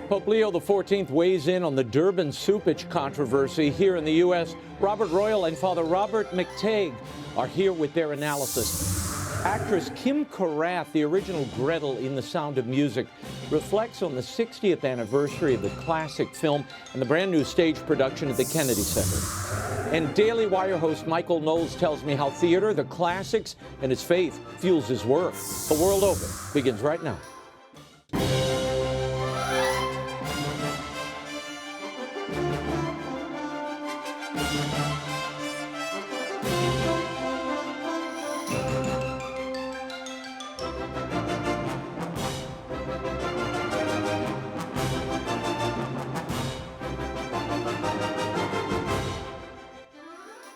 Pope Leo XIV weighs in on the Durbin-Cupich controversy here in the U.S. Robert Royal and Father Robert McTeigue are here with their analysis. Actress Kym Karath, the original Gretel in The Sound of Music, reflects on the 60th anniversary of the classic film and the brand new stage production at the Kennedy Center. And Daily Wire host Michael Knowles tells me how theater, the classics, and his faith fuels his work. The World Over begins right now.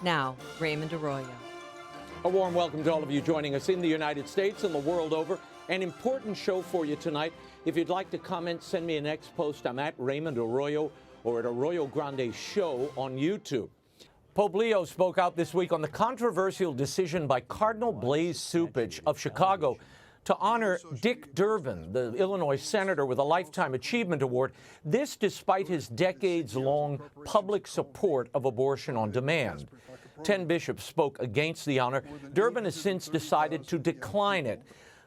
Now, Raymond Arroyo. A warm welcome to all of you joining us in the United States and the world over. An important show for you tonight. If you'd like to comment, send me an X post. I'm at Raymond Arroyo or at Arroyo Grande Show on YouTube. Pope Leo spoke out this week on the controversial decision by Cardinal Blase of Chicago to honor Dick Durbin, the Illinois senator with a Lifetime Achievement Award. This despite his decades-long public support of abortion on demand. 10 bishops spoke against the honor. Durbin has since decided to decline it.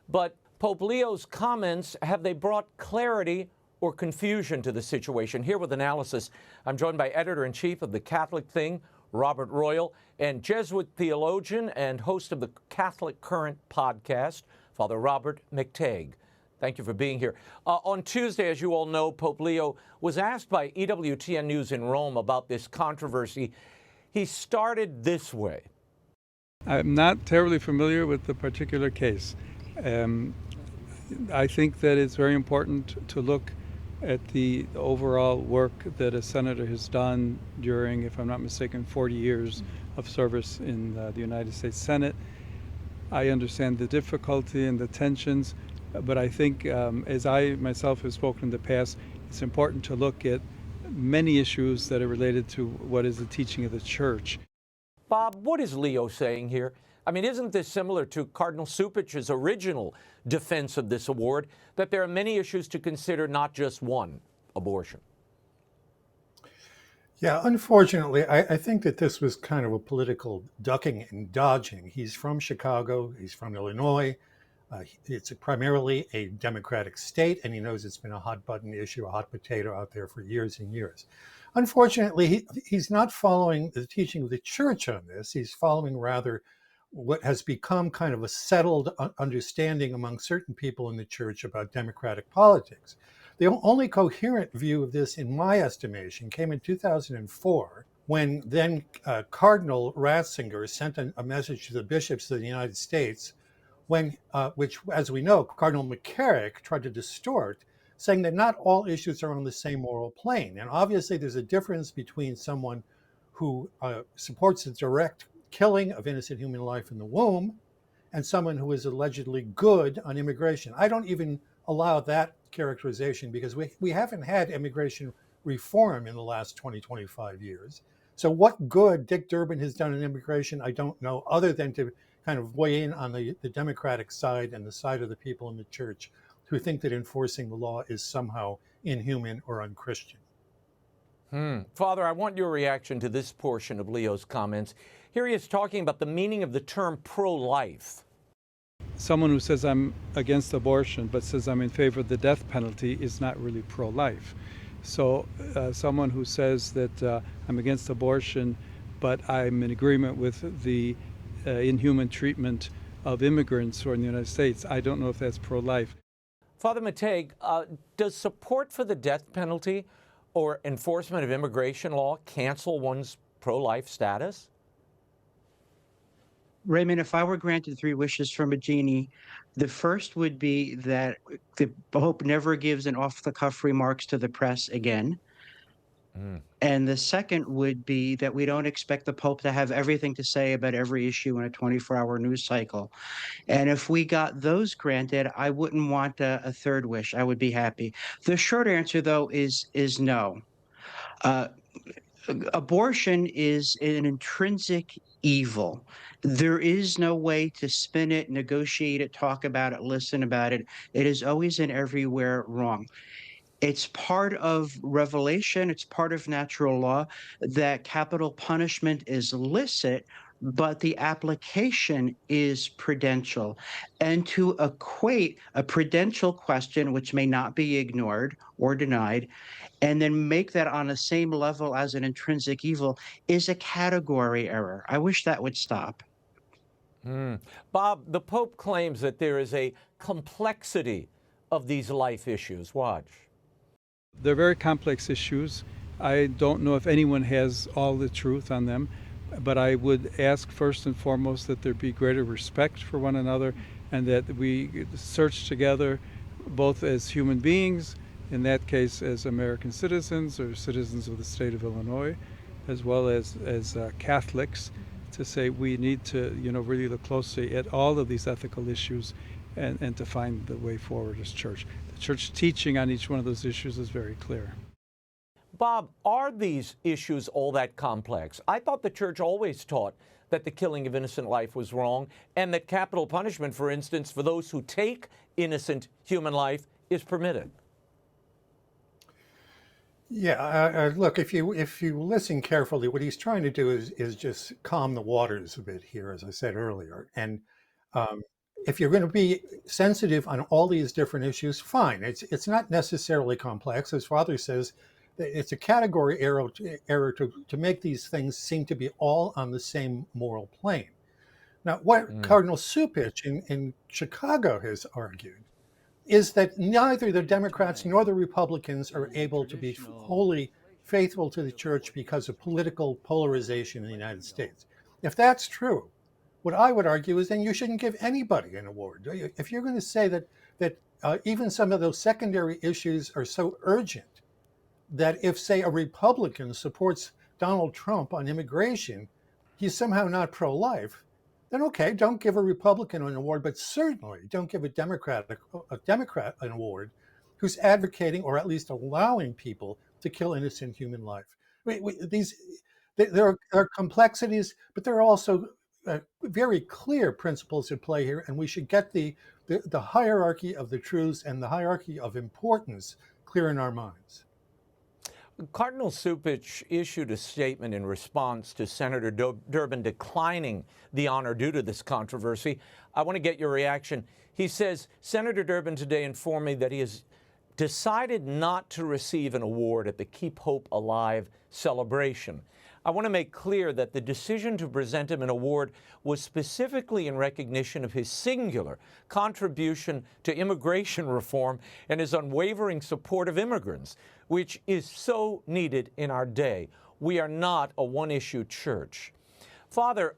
But Pope Leo's comments, have they brought clarity or confusion to the situation? Here with analysis, I'm joined by Editor-in-Chief of The Catholic Thing, Robert Royal, and Jesuit theologian and host of the Catholic Current podcast, Father Robert McTeigue. Thank you for being here. On Tuesday, as you all know, Pope Leo was asked by EWTN News in Rome about this controversy. He started this way. I'm not terribly familiar with the particular case. I think that it's very important to look at the overall work that a senator has done during, if I'm not mistaken, 40 years of service in the United States Senate. I understand the difficulty and the tensions, but I think, as I myself have spoken in the past, it's important to look at many issues that are related to what is the teaching of the Church. Bob, what is Leo saying here? I mean, isn't this similar to Cardinal Cupich's original defense of this award, that there are many issues to consider, not just one, abortion? Yeah, unfortunately, I think that this was kind of a political ducking and dodging. He's from Chicago, he's from Illinois. It's primarily a Democratic state, and he knows it's been a hot button issue, a hot potato out there for years and years. Unfortunately, he's not following the teaching of the Church on this. He's following rather what has become kind of a settled understanding among certain people in the Church about democratic politics. The only coherent view of this, in my estimation, came in 2004, when then Cardinal Ratzinger sent a message to the bishops of the United States, which, as we know, Cardinal McCarrick tried to distort, saying that not all issues are on the same moral plane. And obviously there's a difference between someone who supports the direct killing of innocent human life in the womb and someone who is allegedly good on immigration. I don't even allow that characterization because we haven't had immigration reform in the last 25 years. So what good Dick Durbin has done in immigration, I don't know, other than to kind of weigh in on the Democratic side and the side of the people in the Church who think that enforcing the law is somehow inhuman or unchristian. Father, I want your reaction to this portion of Leo's comments. Here he is talking about the meaning of the term pro-life. Someone who says I'm against abortion but says I'm in favor of the death penalty is not really pro-life. So someone who says that I'm against abortion but I'm in agreement with the inhuman treatment of immigrants who are in the United States, I don't know if that's pro-life. Father McTeigue, does support for the death penalty or enforcement of immigration law cancel one's pro-life status? Raymond, if I were granted 3 wishes from a genie, the first would be that the Pope never gives an off-the-cuff remarks to the press again. And the second would be that we don't expect the Pope to have everything to say about every issue in a 24-hour news cycle. And if we got those granted, I wouldn't want a third wish. I would be happy. The short answer, though, is no. Abortion is an intrinsic evil. There is no way to spin it, negotiate it, talk about it, listen about it. It is always and everywhere wrong. It's part of revelation, it's part of natural law that capital punishment is licit, but the application is prudential. And to equate a prudential question, which may not be ignored or denied, and then make that on the same level as an intrinsic evil is a category error. I wish that would stop. Bob, the Pope claims that there is a complexity of these life issues. Watch. They're very complex issues. I don't know if anyone has all the truth on them, but I would ask first and foremost that there be greater respect for one another and that we search together both as human beings, in that case as American citizens or citizens of the state of Illinois, as well as Catholics, to say we need to really look closely at all of these ethical issues and to find the way forward as church. The church teaching on each one of those issues is very clear. Bob, are these issues all that complex? I thought the church always taught that the killing of innocent life was wrong and that capital punishment, for instance, for those who take innocent human life is permitted. Yeah, look, if you listen carefully, what he's trying to do is just calm the waters a bit here, as I said earlier. And if you're going to be sensitive on all these different issues, fine. It's not necessarily complex. As Father says, it's a category error to make these things seem to be all on the same moral plane. Now, what Cardinal Cupich in Chicago has argued is that neither the Democrats nor the Republicans are able to be wholly faithful to the church because of political polarization in the United States. If that's true, what I would argue is then you shouldn't give anybody an award. If you're going to say that even some of those secondary issues are so urgent that if, say, a Republican supports Donald Trump on immigration, he's somehow not pro-life, then okay, don't give a Republican an award, but certainly don't give a Democrat an award who's advocating or at least allowing people to kill innocent human life. There are complexities, but there are also very clear principles at play here, and we should get the hierarchy of the truths and the hierarchy of importance clear in our minds. Cardinal Cupich issued a statement in response to Senator Durbin declining the honor due to this controversy. I want to get your reaction. He says, Senator Durbin today informed me that he has decided not to receive an award at the Keep Hope Alive celebration. I want to make clear that the decision to present him an award was specifically in recognition of his singular contribution to immigration reform and his unwavering support of immigrants, which is so needed in our day. We are not a one-issue church. Father,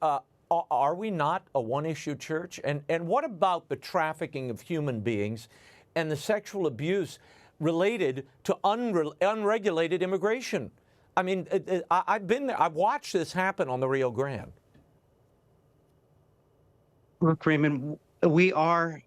are we not a one-issue church? And what about the trafficking of human beings and the sexual abuse related to unregulated immigration? I mean, I've been there. I've watched this happen on the Rio Grande. Look, Raymond, we are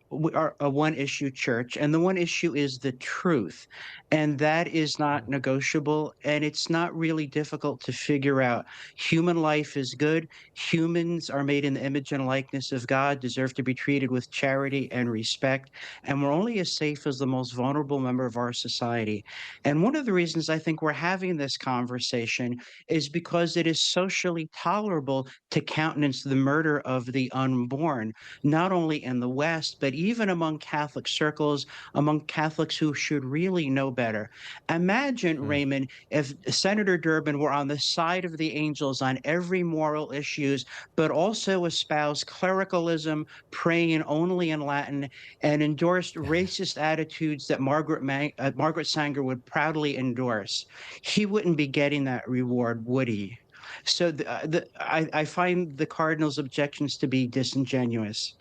a one-issue church, and the one issue is the truth, and that is not negotiable, and it's not really difficult to figure out. Human life is good. Humans are made in the image and likeness of God, deserve to be treated with charity and respect, and we're only as safe as the most vulnerable member of our society. And one of the reasons I think we're having this conversation is because it is socially tolerable to countenance the murder of the unborn, not only in the West, but even among Catholic circles, among Catholics who should really know better. Imagine, Raymond, if Senator Durbin were on the side of the angels on every moral issues, but also espoused clericalism, praying only in Latin, and endorsed racist attitudes that Margaret Sanger would proudly endorse. He wouldn't be getting that reward, would he? So I find the Cardinal's objections to be disingenuous.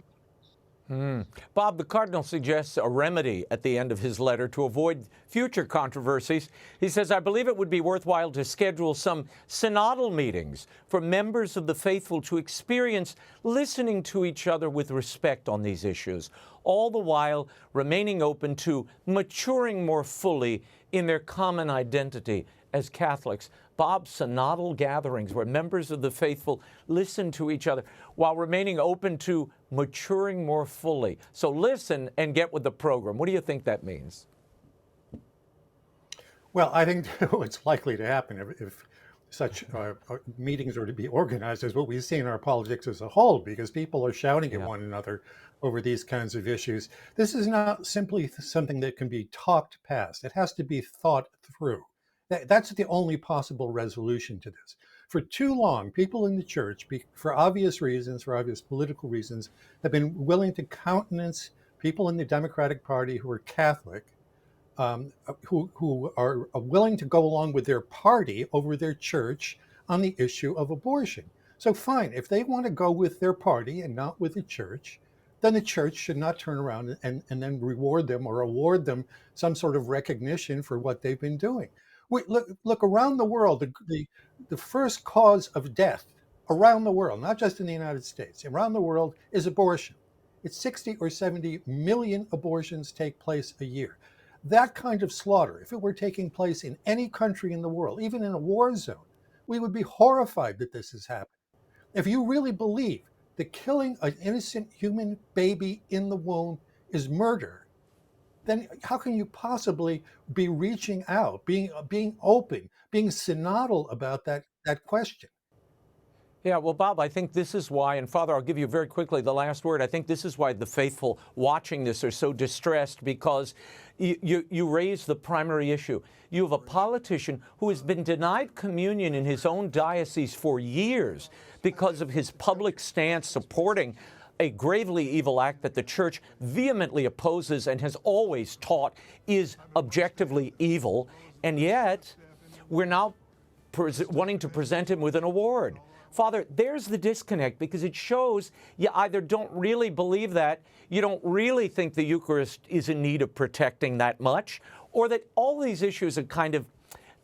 Bob, the Cardinal suggests a remedy at the end of his letter to avoid future controversies. He says, I believe it would be worthwhile to schedule some synodal meetings for members of the faithful to experience listening to each other with respect on these issues, all the while remaining open to maturing more fully in their common identity as Catholics. Bob, synodal gatherings where members of the faithful listen to each other while remaining open to maturing more fully. So listen and get with the program. What do you think that means? Well, I think what's likely to happen if such meetings are to be organized is what we see in our politics as a whole, because people are shouting at one another over these kinds of issues. This is not simply something that can be talked past. It has to be thought through. That's the only possible resolution to this. For too long, people in the church, for obvious reasons, for obvious political reasons, have been willing to countenance people in the Democratic Party who are Catholic, who are willing to go along with their party over their church on the issue of abortion. So fine, if they want to go with their party and not with the church, then the church should not turn around and then reward them or award them some sort of recognition for what they've been doing. Look around the world, the first cause of death around the world, not just in the United States, around the world, is abortion. It's 60 or 70 million abortions take place a year. That kind of slaughter, if it were taking place in any country in the world, even in a war zone, we would be horrified that this is happening. If you really believe that killing an innocent human baby in the womb is murder, then how can you possibly be reaching out, being open, being synodal about that question? Yeah, well, Bob, I think this is why, and Father, I'll give you very quickly the last word. I think this is why the faithful watching this are so distressed, because you raise the primary issue. You have a politician who has been denied communion in his own diocese for years because of his public stance supporting a gravely evil act that the church vehemently opposes and has always taught is objectively evil, and yet we're now wanting to present him with an award. Father, there's the disconnect, because it shows you either don't really believe that, you don't really think the Eucharist is in need of protecting that much, or that all these issues are kind of,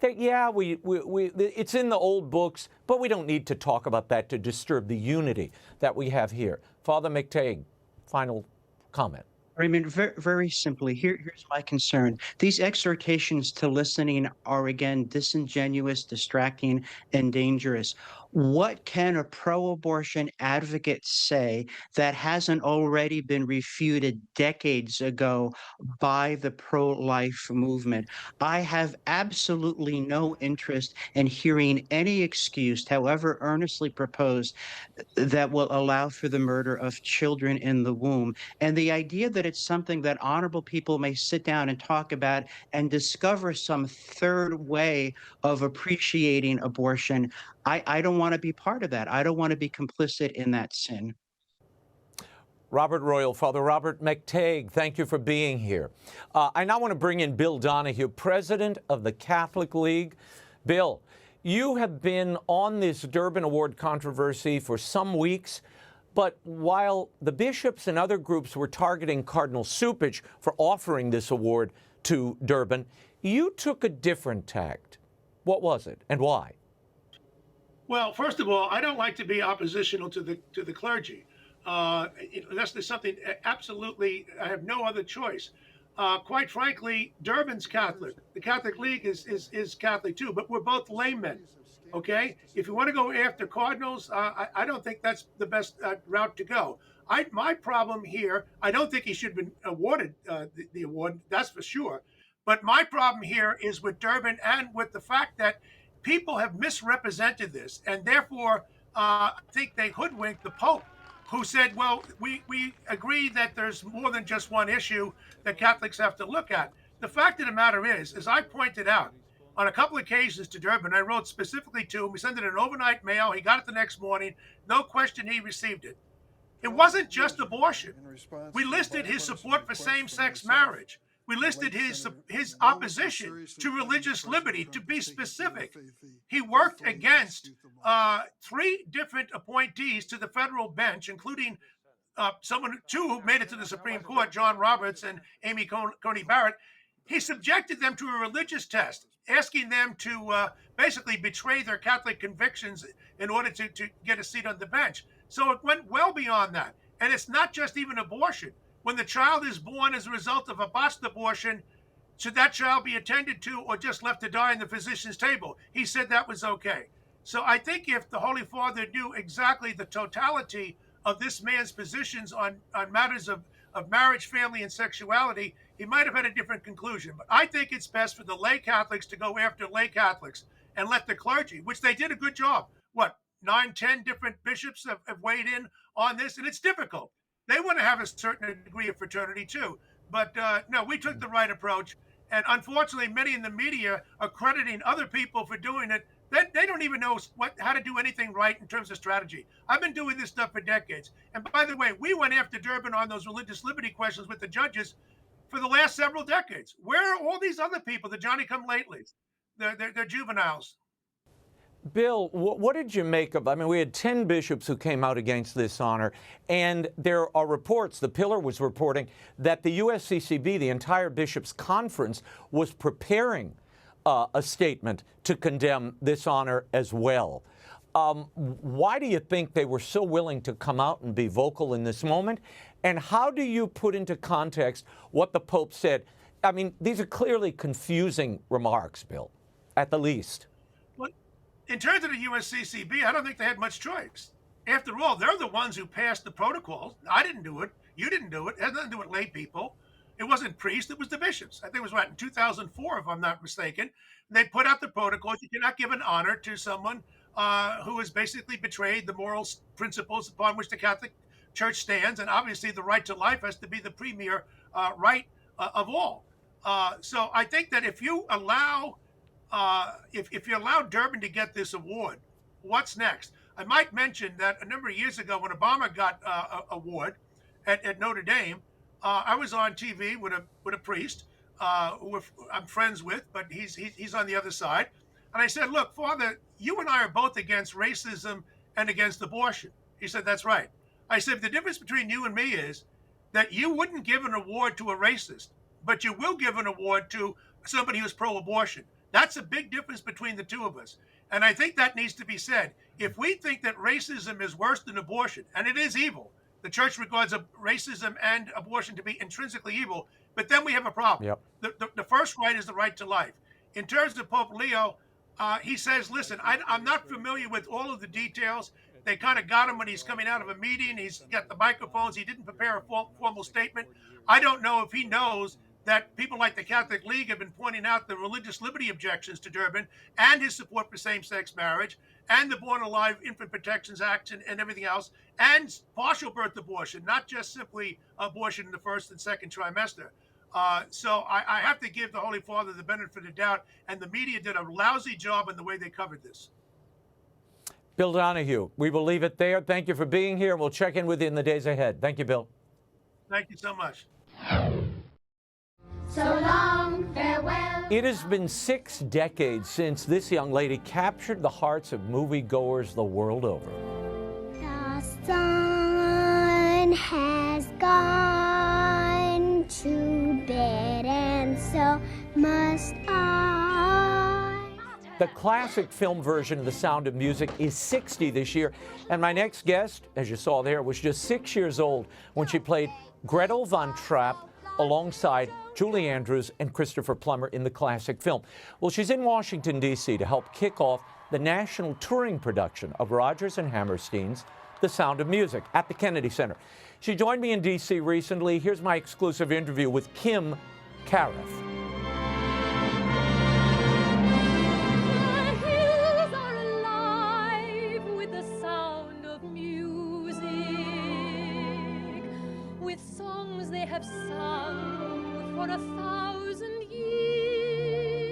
that, yeah, it's in the old books, but we don't need to talk about that to disturb the unity that we have here. Father McTeigue, final comment. Raymond, very simply, here's my concern. These exhortations to listening are, again, disingenuous, distracting, and dangerous. What can a pro-abortion advocate say that hasn't already been refuted decades ago by the pro-life movement? I have absolutely no interest in hearing any excuse, however earnestly proposed, that will allow for the murder of children in the womb. And the idea that it's something that honorable people may sit down and talk about and discover some third way of appreciating abortion, I don't want to be part of that. I don't want to be complicit in that sin. Robert Royal, Father Robert McTeigue, thank you for being here. I now want to bring in Bill Donohue, president of the Catholic League. Bill, you have been on this Durbin Award controversy for some weeks, but while the bishops and other groups were targeting Cardinal Cupich for offering this award to Durbin, you took a different tact. What was it, and why? Well, first of all, I don't like to be oppositional to the clergy. That's something absolutely, I have no other choice. Quite frankly, Durbin's Catholic. The Catholic League is Catholic too, but we're both laymen. Okay, if you want to go after cardinals, I don't think that's the best route to go. My problem here, I don't think he should have been awarded the award. That's for sure. But my problem here is with Durbin and with the fact that people have misrepresented this, and therefore I think they hoodwinked the Pope, who said, well, we agree that there's more than just one issue that Catholics have to look at. The fact of the matter is, as I pointed out, on a couple of occasions to Durbin, I wrote specifically to him. We sent it in overnight mail. He got it the next morning. No question he received it. It wasn't just abortion. We listed his support for same-sex marriage. We listed his opposition to religious liberty, to be specific. He worked against 3 different appointees to the federal bench, including two who made it to the Supreme Court, John Roberts and Amy Coney Barrett. He subjected them to a religious test, asking them to basically betray their Catholic convictions in order to get a seat on the bench. So it went well beyond that. And it's not just even abortion. When the child is born as a result of a botched abortion, should that child be attended to or just left to die in the physician's table? He said that was okay. So I think if the Holy Father knew exactly the totality of this man's positions on matters of marriage, family, and sexuality, he might have had a different conclusion. But I think it's best for the lay Catholics to go after lay Catholics and let the clergy, which they did a good job. What, 9, 10 different bishops have weighed in on this, and it's difficult. They want to have a certain degree of fraternity too. But no, we took the right approach. And unfortunately, many in the media are crediting other people for doing it. They don't even know how to do anything right in terms of strategy. I've been doing this stuff for decades. And by the way, we went after Durbin on those religious liberty questions with the judges for the last several decades. Where are all these other people, the Johnny-come-latelys? They're juveniles. Bill, what did you make of, I mean, we had 10 bishops who came out against this honor, and there are reports, the Pillar was reporting, that the USCCB, the entire bishops' conference, was preparing a statement to condemn this honor as well. Why do you think they were so willing to come out and be vocal in this moment? And how do you put into context what the Pope said? I mean, these are clearly confusing remarks, Bill, at the least. In terms of the USCCB, I don't think they had much choice. After all, they're the ones who passed the protocols. I didn't do it. You didn't do it. It had nothing to do with lay people. It wasn't priests. It was the bishops. I think it was in 2004, if I'm not mistaken. They put out the protocols. You cannot give an honor to someone who has basically betrayed the moral principles upon which the Catholic Church stands. And obviously, the right to life has to be the premier right of all. So I think that if you allow if you allow Durbin to get this award, what's next? I might mention that a number of years ago, when Obama got an award at Notre Dame, I was on TV with a priest who I'm friends with, but he's on the other side, and I said, "Look, Father, you and I are both against racism and against abortion." He said, "That's right." I said, "The difference between you and me is that you wouldn't give an award to a racist, but you will give an award to somebody who's pro-abortion. That's a big difference between the two of us." And I think that needs to be said. If we think that racism is worse than abortion, and it is evil, the church regards racism and abortion to be intrinsically evil, but then we have a problem. Yep. The first right is the right to life. In terms of Pope Leo, he says, listen, I'm not familiar with all of the details. They kind of got him when he's coming out of a meeting. He's got the microphones. He didn't prepare a formal statement. I don't know if he knows that people like the Catholic League have been pointing out the religious liberty objections to Durbin and his support for same-sex marriage and the Born Alive Infant Protections Act and everything else, and partial birth abortion, not just simply abortion in the first and second trimester. So I have to give the Holy Father the benefit of the doubt, and the media did a lousy job in the way they covered this. Bill Donohue, we will leave it there. Thank you for being here, and we'll check in with you in the days ahead. Thank you, Bill. Thank you so much. So long, farewell. It has been 6 decades since this young lady captured the hearts of moviegoers the world over. The sun has gone to bed, and so must I. The classic film version of The Sound of Music is 60 this year, and my next guest, as you saw there, was just 6 years old when she played Gretel von Trapp alongside Julie Andrews and Christopher Plummer in the classic film. Well, she's in Washington, D.C. to help kick off the national touring production of Rodgers and Hammerstein's The Sound of Music at the Kennedy Center. She joined me in D.C. recently. Here's my exclusive interview with Kym Karath. Have sung for 1,000 years.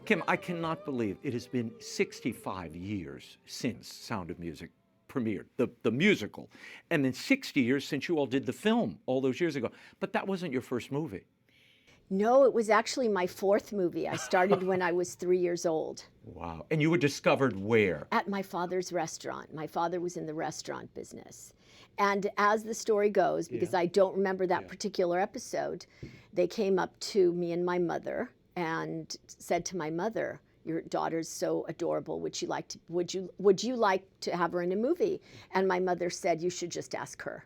Kym, I cannot believe it has been 65 years since Sound of Music premiered, the musical, and then 60 years since you all did the film all those years ago. But that wasn't your first movie. No, it was actually my 4th movie. I started when I was 3 years old. Wow. And you were discovered where? At my father's restaurant. My father was in the restaurant business. And as the story goes, because I don't remember that particular episode, they came up to me and my mother and said to my mother, "Your daughter's so adorable. Would you like to have her in a movie?" And my mother said, "You should just ask her."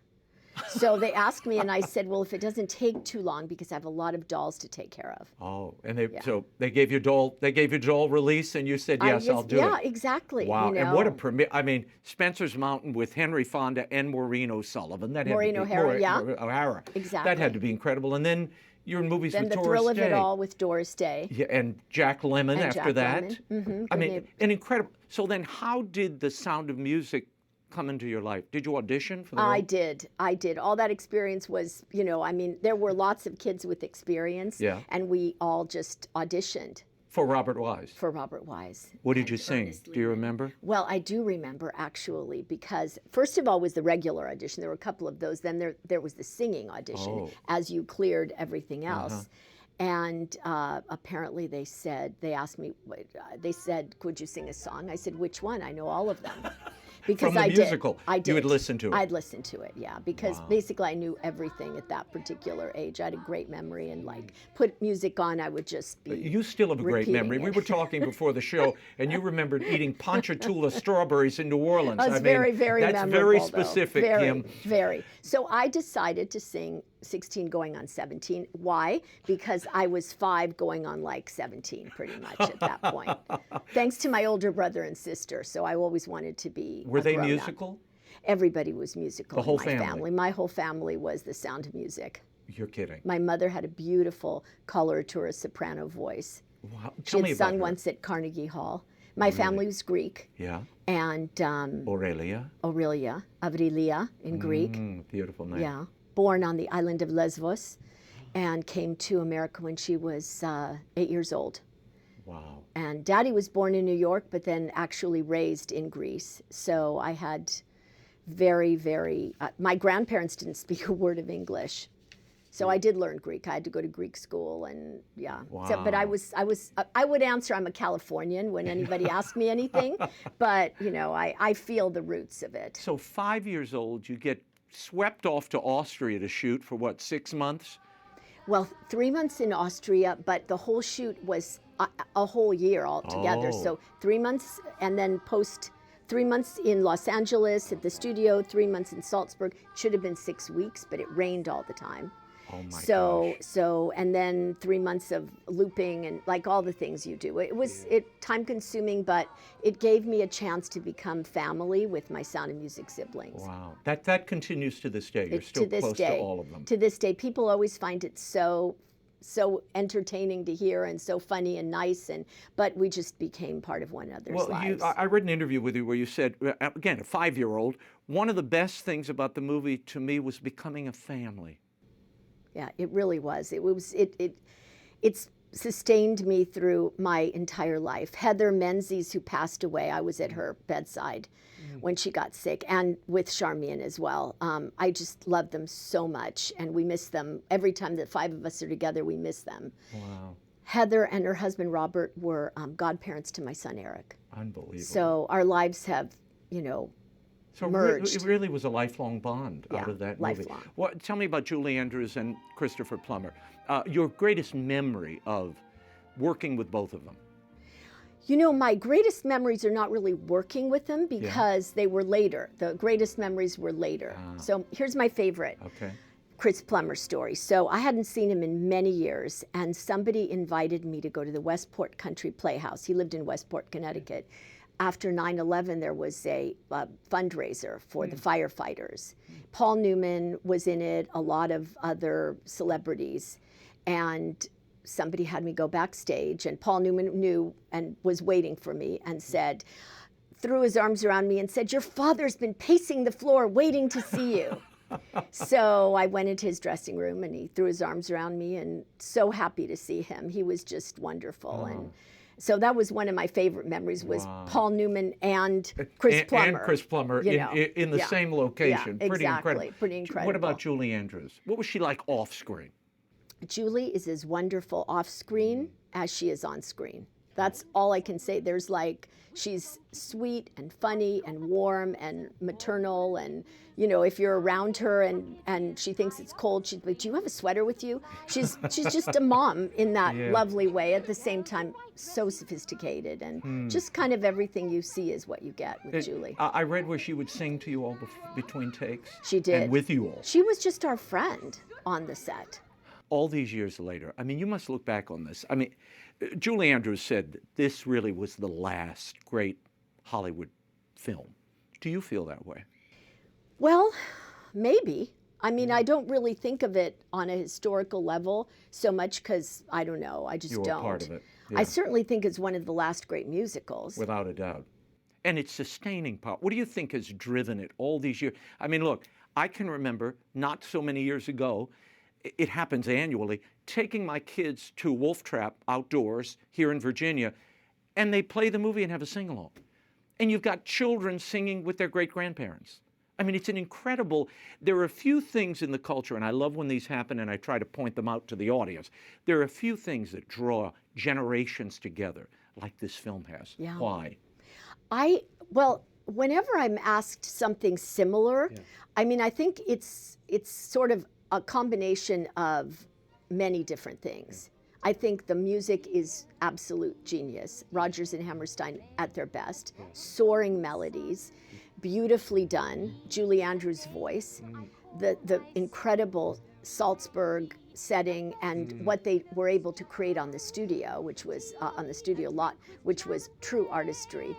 So they asked me, and I said, well, if it doesn't take too long, because I have a lot of dolls to take care of. Oh, and so they gave you doll release, and you said, yes, I'll do it. Yeah, exactly. Wow, You know? and what a premiere. I mean, Spencer's Mountain with Henry Fonda and Maureen O'Sullivan. Maureen O'Hara, yeah. O'Hara. Exactly. That had to be incredible. And then you're in movies then with The Doris Thrill Day. of It All with Doris Day. Yeah, and Jack Lemmon And after Jack that. Lemmon. I mean, an incredible. So then how did The Sound of Music come into your life? Did you audition for the role? I did. All that experience was, you know, I mean, there were lots of kids with experience. Yeah. And we all just auditioned. For Robert Wise. For Robert Wise. What did you sing? Do you remember? Well, I do remember, actually, because first of all was the regular audition. There were a couple of those. Then there was the singing audition as you cleared everything else. And apparently they asked me, they said, could you sing a song? I said, which one? I know all of them. Because From the musical, I did. you would listen to it? I'd listen to it, yeah, because basically I knew everything at that particular age. I had a great memory, and like put music on, I would just be You still have a great memory. it. We were talking before the show, and you remembered eating Ponchatoula strawberries in New Orleans. That's very, very that's memorable. very though. specific, very, Kym. Very. So I decided to sing 16 going on 17. Why? Because I was 5 going on like 17 pretty much at that point. Thanks to my older brother and sister. So I always wanted to be Were they grown-up. musical? Everybody was musical. The whole in my family? My whole family was The Sound of Music. You're kidding. My mother had a beautiful coloratura soprano voice. Wow. She Tell me had about sung her. once at Carnegie Hall. My family was Greek. Yeah. And Aurelia. Aurelia in Greek. Beautiful name. Yeah. Born on the island of Lesbos and came to America when she was 8 years old. Wow. And Daddy was born in New York, but then actually raised in Greece. So I had my grandparents didn't speak a word of English. So I did learn Greek. I had to go to Greek school, and yeah. Wow. So, but I would answer I'm a Californian when anybody asked me anything, but you know, I feel the roots of it. So 5 years old, you get swept off to Austria to shoot for what, 6 months? Well, 3 months in Austria, but the whole shoot was a whole year altogether. Oh. So 3 months, and then 3 months in Los Angeles at the studio, 3 months in Salzburg. Should have been 6 weeks, but it rained all the time. Oh my gosh. So, and then 3 months of looping and like all the things you do. It was time consuming, but it gave me a chance to become family with my Sound of Music siblings. Wow. That continues to this day. You're still to this close day, to all of them. To this day, people always find it so entertaining to hear and so funny and nice, but we just became part of one another's lives. I read an interview with you where you said, again, a 5-year-old, one of the best things about the movie to me was becoming a family. Yeah, it really was. It's sustained me through my entire life. Heather Menzies, who passed away, I was at her bedside when she got sick, and with Charmian as well. I just love them so much, and we miss them. Every time that 5 of us are together, we miss them. Wow. Heather and her husband Robert were godparents to my son Eric. Unbelievable. So our lives have, So merged. it really was a lifelong bond out of that movie. lifelong. Well, tell me about Julie Andrews and Christopher Plummer. Your greatest memory of working with both of them? My greatest memories are not really working with them because they were later. The greatest memories were later. So here's my favorite. Okay. Chris Plummer story. So I hadn't seen him in many years, and somebody invited me to go to the Westport Country Playhouse. He lived in Westport, Connecticut. After 9/11, there was a fundraiser for the firefighters. Paul Newman was in it, a lot of other celebrities, and somebody had me go backstage, and Paul Newman knew and was waiting for me and threw his arms around me and said, "Your father's been pacing the floor waiting to see you." So I went into his dressing room, and he threw his arms around me, and so happy to see him. He was just wonderful. And so that was one of my favorite memories was Paul Newman and Chris Plummer. And Chris Plummer in the same location. Yeah, Pretty exactly. incredible. Pretty incredible. What about Julie Andrews? What was she like off screen? Julie is as wonderful off screen as she is on screen. That's all I can say. There's like, she's sweet and funny and warm and maternal, and you know, if you're around her and she thinks it's cold, she's like, do you have a sweater with you? She's just a mom in that lovely way. At the same time, so sophisticated, and just kind of everything you see is what you get with Julie. I read where she would sing to you all between takes. She did. And with you all. She was just our friend on the set. All these years later, I mean, you must look back on this. I mean, Julie Andrews said that this really was the last great Hollywood film. Do you feel that way? Well, maybe. I mean, I don't really think of it on a historical level so much because, I don't know, I just You're don't. part of it. I certainly think it's one of the last great musicals. Without a doubt. And its sustaining power. What do you think has driven it all these years? I mean, look, I can remember not so many years ago, it happens annually, taking my kids to Wolf Trap outdoors here in Virginia, and they play the movie and have a sing-along. And you've got children singing with their great-grandparents. I mean, it's an incredible, there are a few things in the culture, and I love when these happen, and I try to point them out to the audience. There are a few things that draw generations together, like this film has. Yeah. Why? Well, whenever I'm asked something similar, I mean, I think it's sort of a combination of many different things. I think the music is absolute genius. Rodgers and Hammerstein at their best. Soaring melodies, beautifully done. Julie Andrews' voice, the incredible Salzburg setting, and what they were able to create on the studio, which was on the studio lot, which was true artistry.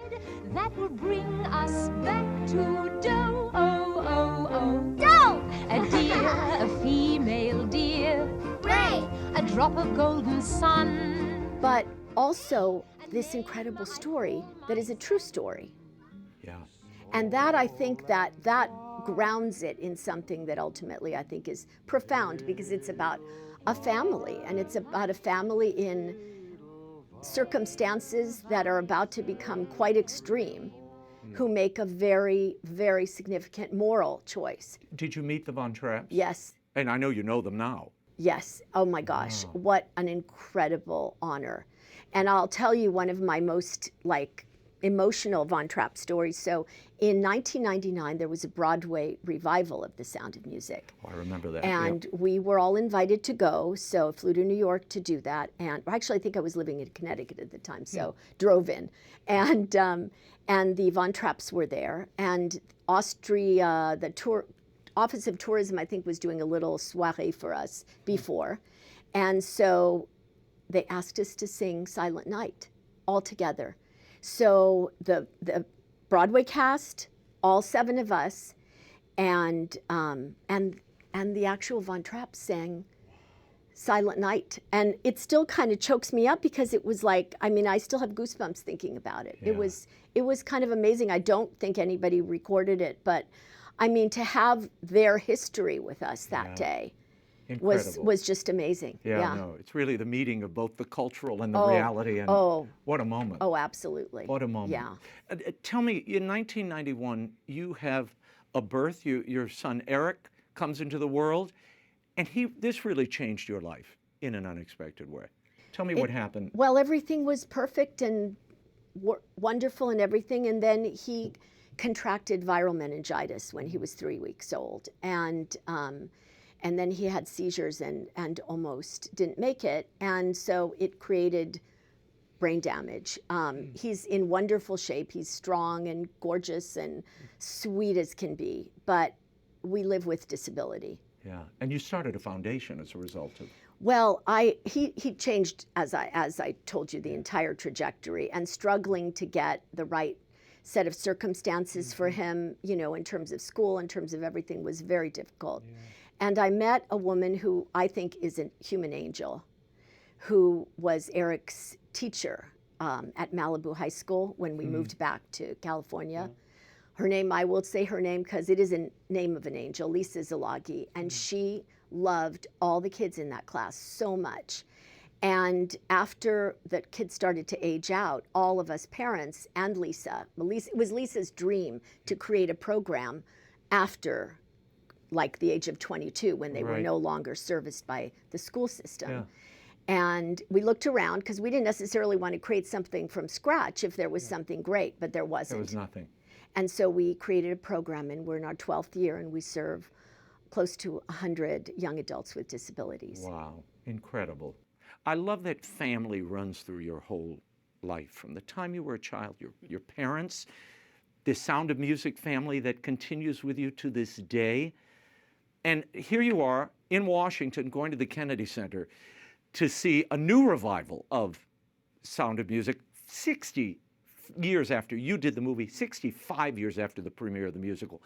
That will bring us back to dough, oh, oh, oh. Dough! A deer, a female deer. Ray! A drop of golden sun. But also this incredible story that is a true story. Yeah. And that, I think that grounds it in something that ultimately I think is profound, because it's about a family, and it's about a family in circumstances that are about to become quite extreme, who make a very, very significant moral choice. Did you meet the Von Trapps? Yes. And I know you know them now. Yes. Oh my gosh, what an incredible honor. And I'll tell you one of my most emotional Von Trapp stories. So in 1999, there was a Broadway revival of The Sound of Music. Oh, I remember that. And we were all invited to go, so I flew to New York to do that. And actually, I think I was living in Connecticut at the time, so drove in. And the Von Trapps were there. And Austria, the Office of Tourism, I think, was doing a little soiree for us before. And so they asked us to sing Silent Night all together. So the Broadway cast, all 7 of us, and the actual Von Trapps sang Silent Night. And it still kind of chokes me up, because it was like, I mean, I still have goosebumps thinking about it. Yeah. It was kind of amazing. I don't think anybody recorded it, but I mean, to have their history with us that day was just amazing. Yeah, no, it's really the meeting of both the cultural and the reality, and what a moment. Oh, absolutely. What a moment. Yeah. Tell me, in 1991, you have a birth. Your son Eric comes into the world, and this really changed your life in an unexpected way. Tell me what happened. Well, everything was perfect and wonderful and everything, and then he contracted viral meningitis when he was 3 weeks old, and then he had seizures and almost didn't make it, and so it created brain damage. He's in wonderful shape. He's strong and gorgeous and sweet as can be, but we live with disability. Yeah, and you started a foundation as a result of. Well, he changed, as I told you, the entire trajectory, and struggling to get the right set of circumstances for him, you know, in terms of school, in terms of everything, was very difficult. Yeah. And I met a woman who I think is a human angel, who was Eric's teacher at Malibu High School when we moved back to California. Her name, I will say her name because it is a name of an angel, Lisa Zalagi, and she loved all the kids in that class so much. And after the kids started to age out, all of us parents and Lisa, it was Lisa's dream to create a program after like the age of 22, when they were no longer serviced by the school system. Yeah. And we looked around because we didn't necessarily want to create something from scratch if there was something great, but there wasn't. There was nothing. And so we created a program, and we're in our 12th year, and we serve close to 100 young adults with disabilities. Wow, incredible. I love that family runs through your whole life. From the time you were a child, your parents, this Sound of Music family that continues with you to this day. And here you are in Washington going to the Kennedy Center to see a new revival of Sound of Music 60 years after you did the movie, 65 years after the premiere of the musical.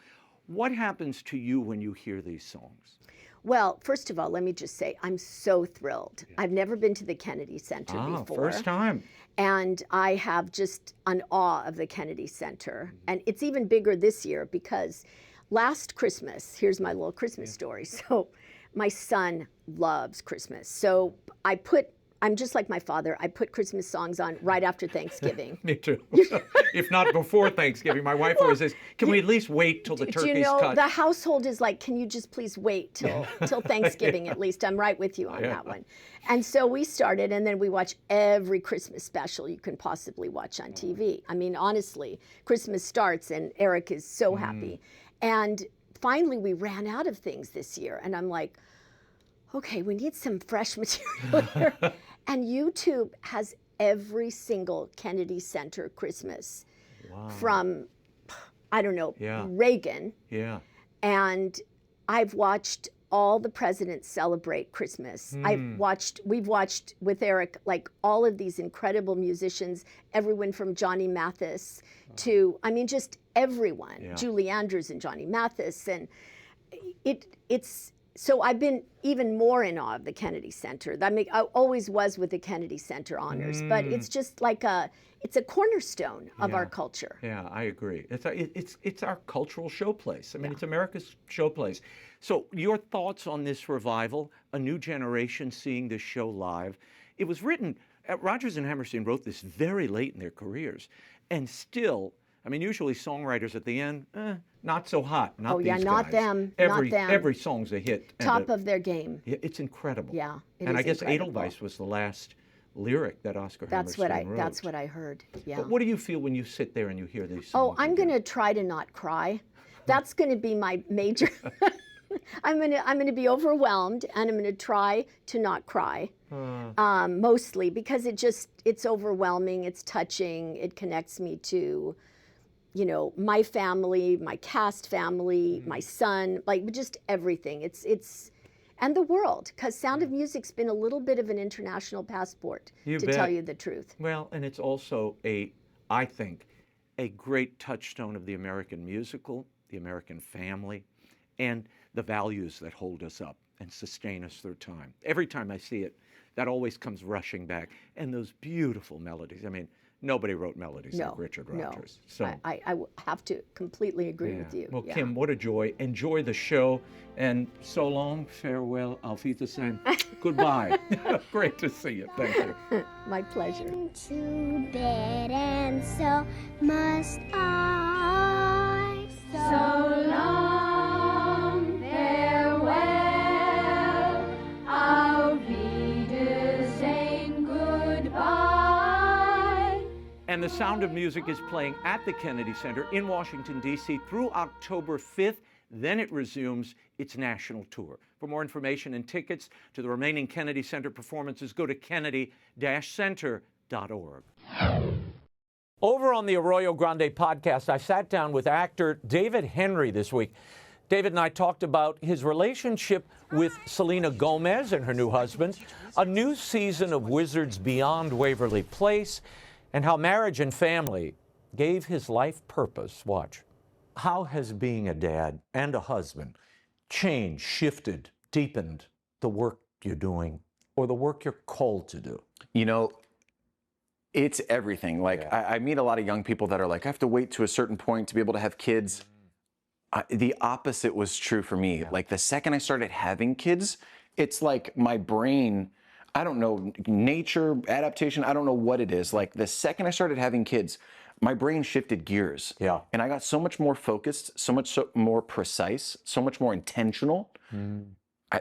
What happens to you when you hear these songs? Well, first of all, let me just say, I'm so thrilled. I've never been to the Kennedy Center before. First time. And I have just an awe of the Kennedy Center. And it's even bigger this year because last Christmas, here's my little Christmas story. So my son loves Christmas. So I'm just like my father. I put Christmas songs on right after Thanksgiving. Me too. If not before Thanksgiving. My wife always says, can we at least wait till the turkey's cut? The household is like, can you just please wait till Thanksgiving at least? I'm right with you on that one. And so we started, and then we watch every Christmas special you can possibly watch on TV. I mean, honestly, Christmas starts, and Eric is so happy. And finally, we ran out of things this year. And I'm like, okay, we need some fresh material here. And YouTube has every single Kennedy Center Christmas from, I don't know, Reagan. Yeah. And I've watched all the presidents celebrate Christmas. We've watched with Eric, like all of these incredible musicians, everyone from Johnny Mathis to, I mean, just everyone, Julie Andrews and Johnny Mathis. And it's, so I've been even more in awe of the Kennedy Center. I always was with the Kennedy Center honors, but it's just like it's a cornerstone of our culture. Yeah, I agree. It's our cultural showplace. I mean, it's America's showplace. So your thoughts on this revival, a new generation seeing this show live. It was written, Rodgers and Hammerstein wrote this very late in their careers, and still, I mean, usually songwriters at the end, not so hot. Not these guys. Not them. Every song's a hit. Top of their game. Yeah, it's incredible. Yeah, and I guess Edelweiss was the last lyric that Oscar Hammerstein wrote. That's what I heard. Yeah. But what do you feel when you sit there and you hear these songs? Oh, I'm going to try to not cry. That's going to be my major. I'm going to be overwhelmed, and I'm going to try to not cry. Mostly because it's overwhelming. It's touching. It connects me to, you know, my family, my cast family, my son, like just everything. It's and the world, because Sound of Music's been a little bit of an international passport, tell you the truth. Well, and it's also I think, a great touchstone of the American musical, the American family, and the values that hold us up and sustain us through time. Every time I see it, that always comes rushing back. And those beautiful melodies. I mean, nobody wrote melodies like Richard Rodgers. So I have to completely agree with you. Well, Kym, what a joy. Enjoy the show. And so long, farewell, auf Wiedersehen. Goodbye. Great to see you. Thank you. My pleasure. To bed, and so must I. So long, farewell, auf Wiedersehen, goodbye. And the Sound of Music is playing at the Kennedy Center in Washington, D.C. through October 5th. Then it resumes its national tour. For more information and tickets to the remaining Kennedy Center performances, go to kennedy-center.org. Over on the Arroyo Grande podcast, I sat down with actor David Henry this week. David and I talked about his relationship with Selena Gomez and her new husband, a new season of Wizards Beyond Waverly Place, and how marriage and family gave his life purpose. Watch. How has being a dad and a husband changed, shifted, deepened the work you're doing or the work you're called to do? You know, it's everything. Like, I meet a lot of young people that are like, I have to wait to a certain point to be able to have kids. The opposite was true for me. Like, the second I started having kids, it's like my brain, I don't know, nature, adaptation, I don't know what it is. Like, the second I started having kids, my brain shifted gears. Yeah. And I got so much more focused, so much more precise, so much more intentional.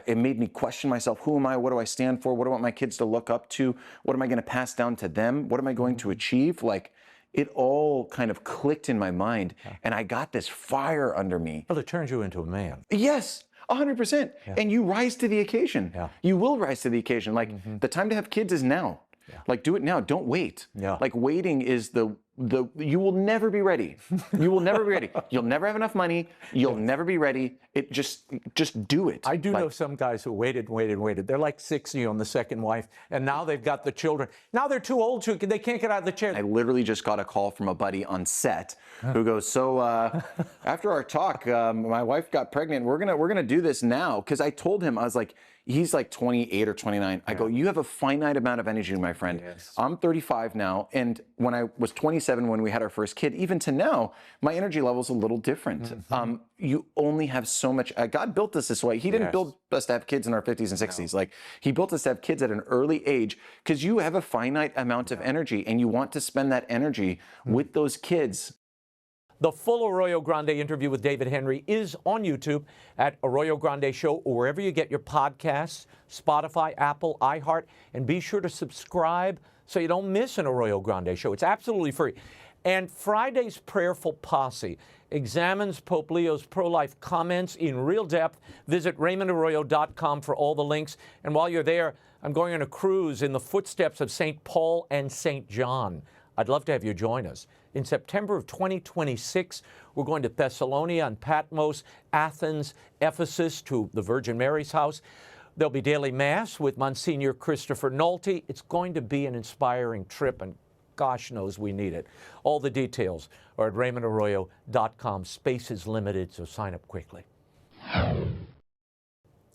it made me question myself. Who am I? What do I stand for? What do I want my kids to look up to? What am I going to pass down to them? What am I going to achieve? Like, it all kind of clicked in my mind, and I got this fire under me. Well, it turns you into a man. Yes, 100%. Yeah. And you rise to the occasion. Yeah. You will rise to the occasion. Like, the time to have kids is now. Yeah. Like, do it now. Don't wait. Yeah. Like, waiting is you will never be ready. You will never be ready. You'll never have enough money. You'll never be ready. It just do it. I do know some guys who waited and waited and waited. They're like 60 on the second wife, and now they've got the children. Now they're too old to, they can't get out of the chair. I literally just got a call from a buddy on set who goes, so after our talk, my wife got pregnant. We're gonna do this now. Because I told him, I was like, he's like 28 or 29. I go, you have a finite amount of energy, my friend. Yes. I'm 35 now, and when I was 27 when we had our first kid, even to now, my energy level is a little different. You only have so much. God built us this way. He didn't build us to have kids in our 50s and 60s. Like, he built us to have kids at an early age, because you have a finite amount of energy, and you want to spend that energy with those kids. The full Arroyo Grande interview with David Henry is on YouTube at Arroyo Grande Show, or wherever you get your podcasts, Spotify, Apple, iHeart, and be sure to subscribe so you don't miss an Arroyo Grande Show. It's absolutely free. And Friday's Prayerful Posse examines Pope Leo's pro-life comments in real depth. Visit RaymondArroyo.com for all the links. And while you're there, I'm going on a cruise in the footsteps of St. Paul and St. John. I'd love to have you join us. In September of 2026, we're going to Thessalonica and Patmos, Athens, Ephesus, to the Virgin Mary's house. There'll be daily Mass with Monsignor Christopher Nolte. It's going to be an inspiring trip, and gosh knows we need it. All the details are at RaymondArroyo.com. Space is limited, so sign up quickly.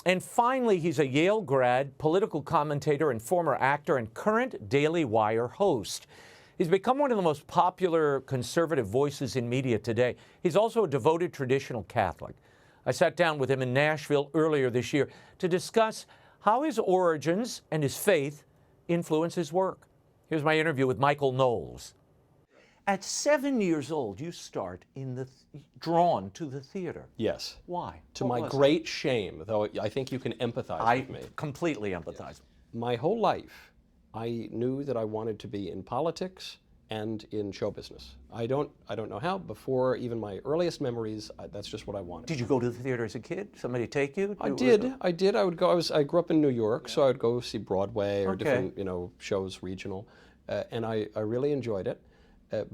And finally, he's a Yale grad, political commentator, and former actor, and current Daily Wire host. He's become one of the most popular conservative voices in media today. He's also a devoted traditional Catholic. I sat down with him in Nashville earlier this year to discuss how his origins and his faith influence his work. Here's my interview with Michael Knowles. At 7 years old, you start drawn to the theater. Yes. Why? To my great shame, though I think you can empathize with me. I completely empathize. Yes. My whole life, I knew that I wanted to be in politics and in show business. I don't know how. Before even my earliest memories, that's just what I wanted. Did you go to the theater as a kid? Somebody take you? I did. I would go. I grew up in New York, so I would go see Broadway or different shows, regional, and I really enjoyed it.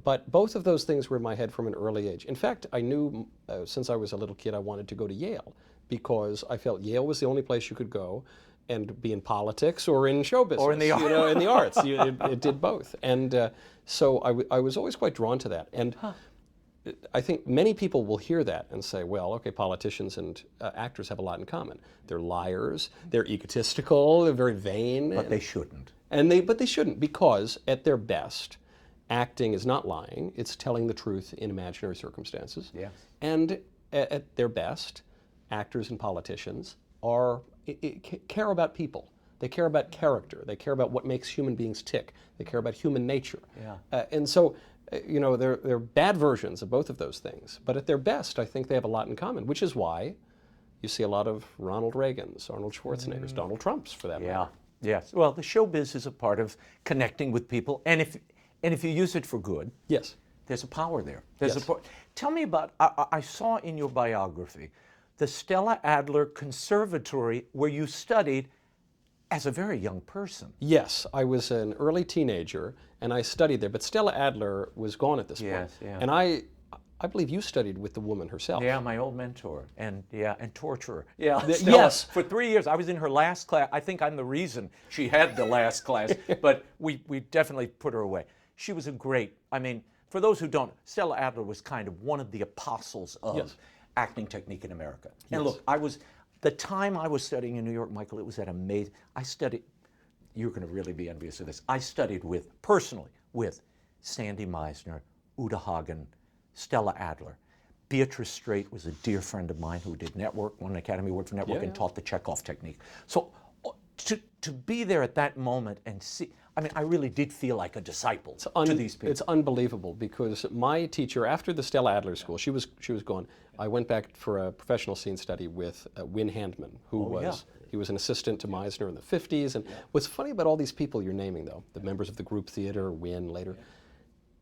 But both of those things were in my head from an early age. In fact, I knew since I was a little kid I wanted to go to Yale, because I felt Yale was the only place you could go and be in politics or in show business. Or in the arts. In the arts. It did both. And so I was always quite drawn to that. And I think many people will hear that and say, well, okay, politicians and actors have a lot in common. They're liars, they're egotistical, they're very vain. But they shouldn't. But they shouldn't, because at their best, acting is not lying, it's telling the truth in imaginary circumstances. Yes. And at their best, actors and politicians care about people. They care about character. They care about what makes human beings tick. They care about human nature. Yeah. And so, they're bad versions of both of those things. But at their best, I think they have a lot in common, which is why you see a lot of Ronald Reagans, Arnold Schwarzeneggers, Donald Trumps, for that matter. Yes. Well, the showbiz is a part of connecting with people, and if you use it for good, yes, there's a power there. Tell me about. I saw in your biography the Stella Adler Conservatory, where you studied as a very young person. Yes, I was an early teenager, and I studied there. But Stella Adler was gone at this point. Yes, yeah. And I believe you studied with the woman herself. Yeah, my old mentor and torturer. Yeah, Stella, yes. For 3 years, I was in her last class. I think I'm the reason she had the last class, but we definitely put her away. She was for those who don't, Stella Adler was kind of one of the apostles of acting technique in America. And look, the time I was studying in New York, Michael, it was at amazing. I studied, you're going to really be envious of this. I studied personally with Sandy Meisner, Uta Hagen, Stella Adler. Beatrice Straight was a dear friend of mine who did Network, won an Academy Award for Network, and taught the Chekhov technique. So to be there at that moment and see, I mean, I really did feel like a disciple to these people. It's unbelievable, because my teacher, after the Stella Adler School, she was gone. I went back for a professional scene study with Win Handman, who he was an assistant to Meisner in the 50s. And what's funny about all these people you're naming, though, the members of the group theater, Win later,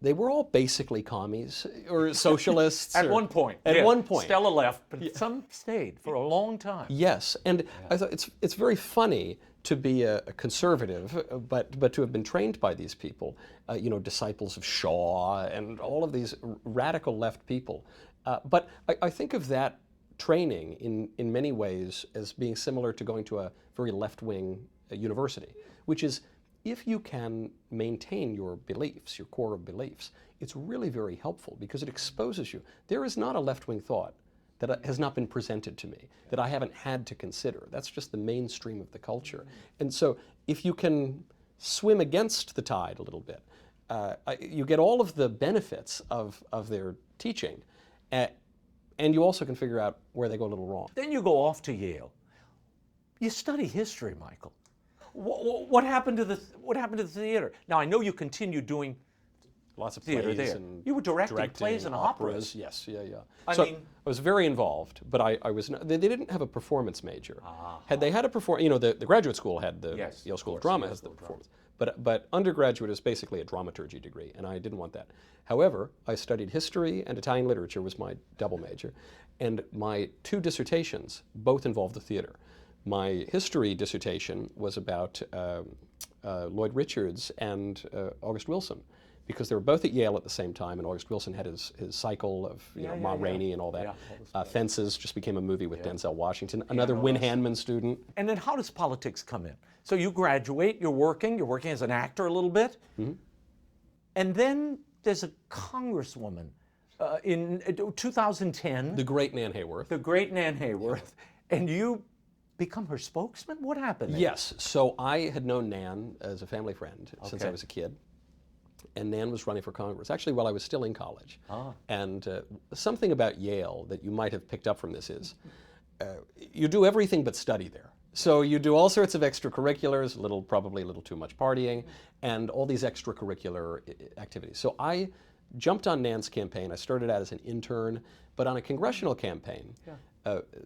they were all basically commies or socialists. At one point. At one point. Stella left, but some stayed for a long time. Yes, and I thought it's very funny to be a conservative, but to have been trained by these people, disciples of Shaw and all of these radical left people. But I think of that training in many ways as being similar to going to a very left-wing university, which is, if you can maintain your beliefs, your core of beliefs, it's really very helpful, because it exposes you. There is not a left-wing thought that has not been presented to me, that I haven't had to consider. That's just the mainstream of the culture. And so if you can swim against the tide a little bit, you get all of the benefits of their teaching, and you also can figure out where they go a little wrong. Then you go off to Yale. You study history, Michael. What happened to the theater? Now, I know you continued doing lots of theater plays there. and You were directing plays and operas. Yes, yeah. I was very involved, but I was not, they didn't have a performance major. Had they had a the graduate school had the Yale School of Drama has the performance, but undergraduate is basically a dramaturgy degree, and I didn't want that. However, I studied history and Italian literature was my double major, and my 2 dissertations both involved the theater. My history dissertation was about Lloyd Richards and August Wilson, because they were both at Yale at the same time, and August Wilson had his cycle of Ma Rainey and all that. Fences just became a movie with Denzel Washington, another Win Handman student. And then how does politics come in? So you graduate, you're working as an actor a little bit, and then there's a congresswoman in 2010. The great Nan Hayworth. The great Nan Hayworth, and you become her spokesman? What happened there? Yes, so I had known Nan as a family friend since I was a kid. And Nan was running for Congress, actually while I was still in college. And something about Yale that you might have picked up from this is, you do everything but study there. So you do all sorts of extracurriculars, probably a little too much partying, and all these extracurricular activities. So I jumped on Nan's campaign. I started out as an intern, but on a congressional campaign,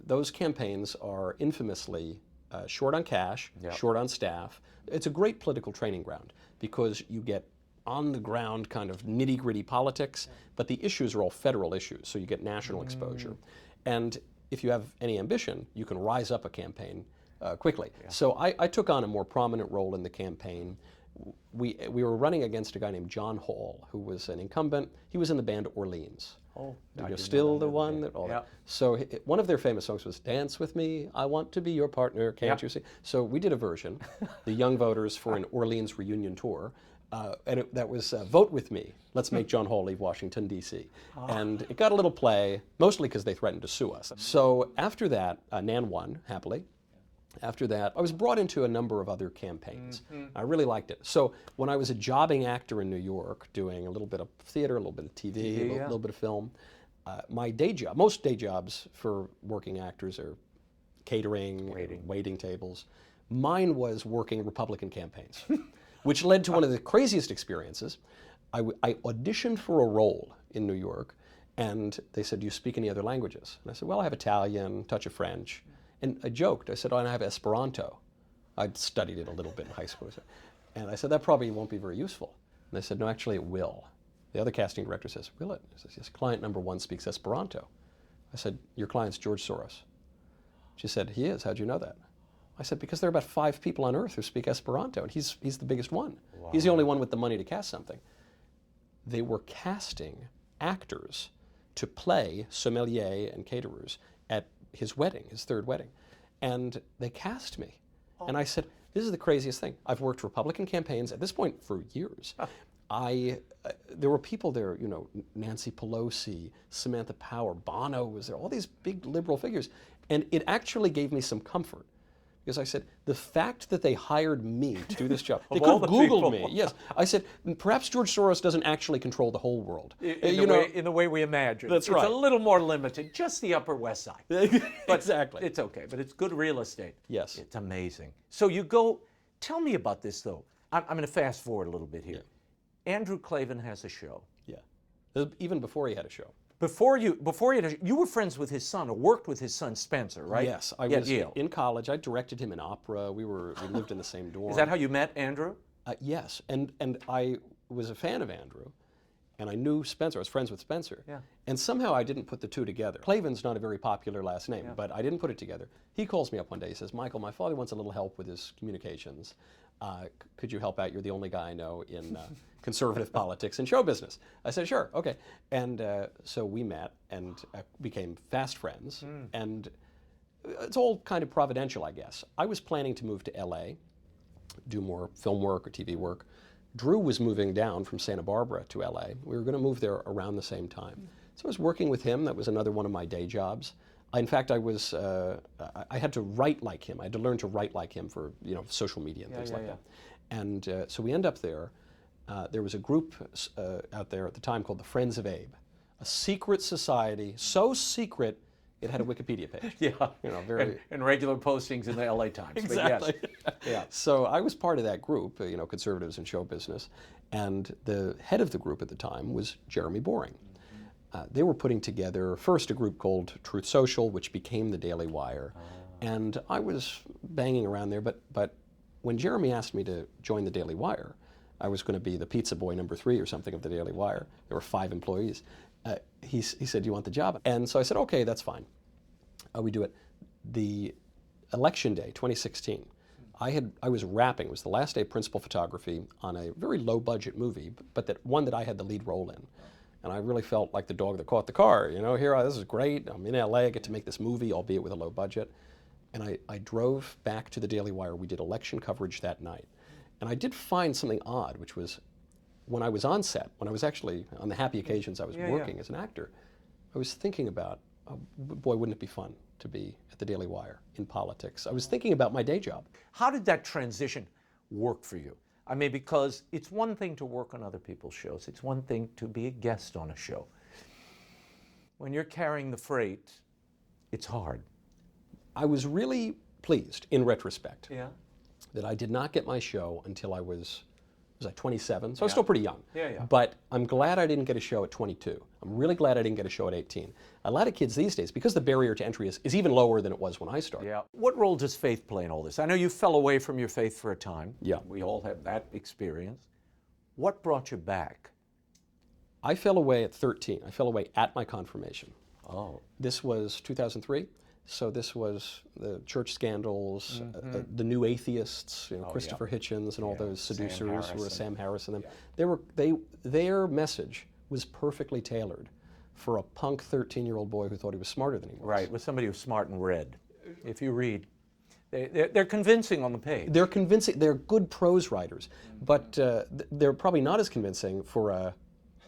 those campaigns are infamously short on cash, short on staff. It's a great political training ground, because you get on-the-ground kind of nitty-gritty politics, but the issues are all federal issues, so you get national exposure. And if you have any ambition, you can rise up a campaign quickly. So I took on a more prominent role in the campaign. We were running against a guy named John Hall, who was an incumbent. He was in the band Orleans. You're still the one that all that. So one of their famous songs was "Dance with Me, I Want to Be Your Partner, Can't You See?" So we did a version, the Young Voters, for an Orleans reunion tour. And that was Vote With Me, Let's Make John Hall Leave Washington, D.C. And it got a little play, mostly because they threatened to sue us. So after that, Nan won, happily. After that, I was brought into a number of other campaigns. I really liked it. So when I was a jobbing actor in New York, doing a little bit of theater, a little bit of TV, a little bit of film, my day job, most day jobs for working actors are catering, waiting tables. Mine was working Republican campaigns. Which led to one of the craziest experiences. I auditioned for a role in New York, and they said, "Do you speak any other languages?" And I said, "Well, I have Italian, touch of French." And I joked. I said, "Oh, and I have Esperanto." I'd studied it a little bit in high school. And I said, "That probably won't be very useful." And they said, "No, actually it will." The other casting director says, "Will it?" I says, "Yes, client number 1 speaks Esperanto." I said, "Your client's George Soros." She said, "He is. How'd you know that?" I said, "Because there are about 5 people on earth who speak Esperanto, and he's the biggest one. Wow. He's the only one with the money to cast something." They were casting actors to play sommelier and caterers at his wedding, his 3rd wedding. And they cast me. And I said, "This is the craziest thing. I've worked Republican campaigns at this point for years." There were people there, Nancy Pelosi, Samantha Power, Bono was there, all these big liberal figures. And it actually gave me some comfort, Because I said, the fact that they hired me to do this job, they all could have the Googled people. me. Yes. I said, perhaps George Soros doesn't actually control the whole world. In the way we imagine. That's right. It's a little more limited, just the Upper West Side. But Exactly. It's okay, but it's good real estate. Yes. It's amazing. So you go, tell me about this though. I'm going to fast forward a little bit here. Andrew Klavan has a show. Yeah. Even before he had a show. Before you had you were friends with his son or worked with his son Spencer, right? Yes, I at was Yale. in college. I directed him in opera. We lived in the same dorm. Is that how you met Andrew? Yes, and I was a fan of Andrew, and I knew Spencer. I was friends with Spencer. Yeah. And somehow I didn't put the two together. Klavan's not a very popular last name, but I didn't put it together. He calls me up one day. He says, "Michael, my father wants a little help with his communications. Could you help out? You're the only guy I know in conservative politics and show business." I said, "Sure, okay." And so we met and became fast friends. And it's all kind of providential, I guess. I was planning to move to LA, do more film work or TV work. Drew was moving down from Santa Barbara to LA. We were going to move there around the same time. So I was working with him. That was another one of my day jobs. In fact, I had to write like him. I had to learn to write like him for social media and things like that. And so we end up there. There was a group out there at the time called the Friends of Abe, a secret society, so secret it had a Wikipedia page. Very and regular postings in the LA Times. Exactly. But yes. So I was part of that group, conservatives in show business, and the head of the group at the time was Jeremy Boring. They were putting together first a group called Truth Social, which became the Daily Wire, and I was banging around there. But when Jeremy asked me to join the Daily Wire, I was going to be the pizza boy number 3 or something of the Daily Wire. There were 5 employees. He said, "Do you want the job?" And so I said, "Okay, that's fine." We do it. The election day, 2016. I was wrapping. It was the last day of principal photography on a very low budget movie, but one that I had the lead role in. And I really felt like the dog that caught the car. This is great. I'm in LA. I get to make this movie, albeit with a low budget. And I drove back to the Daily Wire. We did election coverage that night. And I did find something odd, which was when I was on set, when I was actually on the happy occasions I was working as an actor, I was thinking about, oh, boy, wouldn't it be fun to be at the Daily Wire in politics. I was thinking about my day job. How did that transition work for you? I mean, because it's one thing to work on other people's shows. It's one thing to be a guest on a show. When you're carrying the freight, it's hard. I was really pleased, in retrospect, Yeah. that I did not get my show until I was 27? So I was still pretty young. Yeah. But I'm glad I didn't get a show at 22. I'm really glad I didn't get a show at 18. A lot of kids these days, because the barrier to entry is even lower than it was when I started. Yeah. What role does faith play in all this? I know you fell away from your faith for a time. Yeah. We all have that experience. What brought you back? I fell away at 13. I fell away at my confirmation. Oh. This was 2003. So this was the church scandals, the new atheists, Christopher Hitchens and all those seducers who were Sam Harris and them. Their message was perfectly tailored for a punk 13-year-old boy who thought he was smarter than he was. Right, with somebody who's smart and read. If you read, they're convincing on the page. They're convincing. They're good prose writers, but they're probably not as convincing for a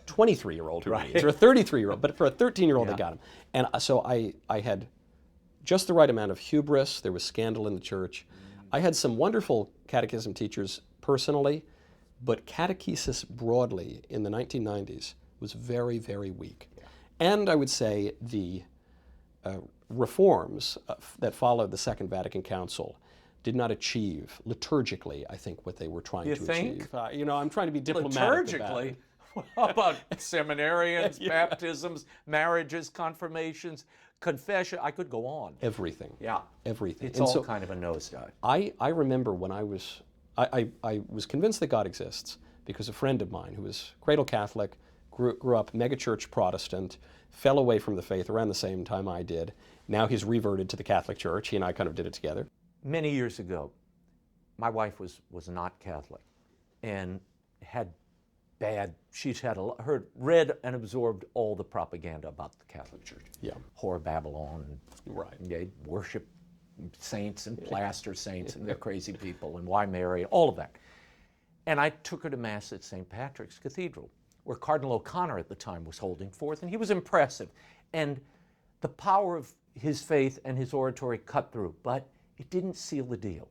23-year-old who reads, or a 33-year-old. But for a 13-year-old, they got him. And so I had just the right amount of hubris. There was scandal in the church. I had some wonderful catechism teachers personally, but catechesis broadly in the 1990s was very, very weak. And I would say the reforms that followed the Second Vatican Council did not achieve liturgically, I think, what they were trying to achieve. I'm trying to be diplomatic about it. How about seminarians, baptisms, marriages, confirmations, confession? I could go on. Everything. Yeah. Everything. It's all kind of a nosedive. I remember when I was convinced that God exists because a friend of mine who was cradle Catholic, grew up megachurch Protestant, fell away from the faith around the same time I did. Now he's reverted to the Catholic Church. He and I kind of did it together. Many years ago, my wife was not Catholic and she'd read and absorbed all the propaganda about the Catholic Church. Yeah. Whore Babylon. Right. They worship saints and plaster saints and they're crazy people and why marry, all of that. And I took her to Mass at St. Patrick's Cathedral, where Cardinal O'Connor at the time was holding forth, and he was impressive. And the power of his faith and his oratory cut through, but it didn't seal the deal.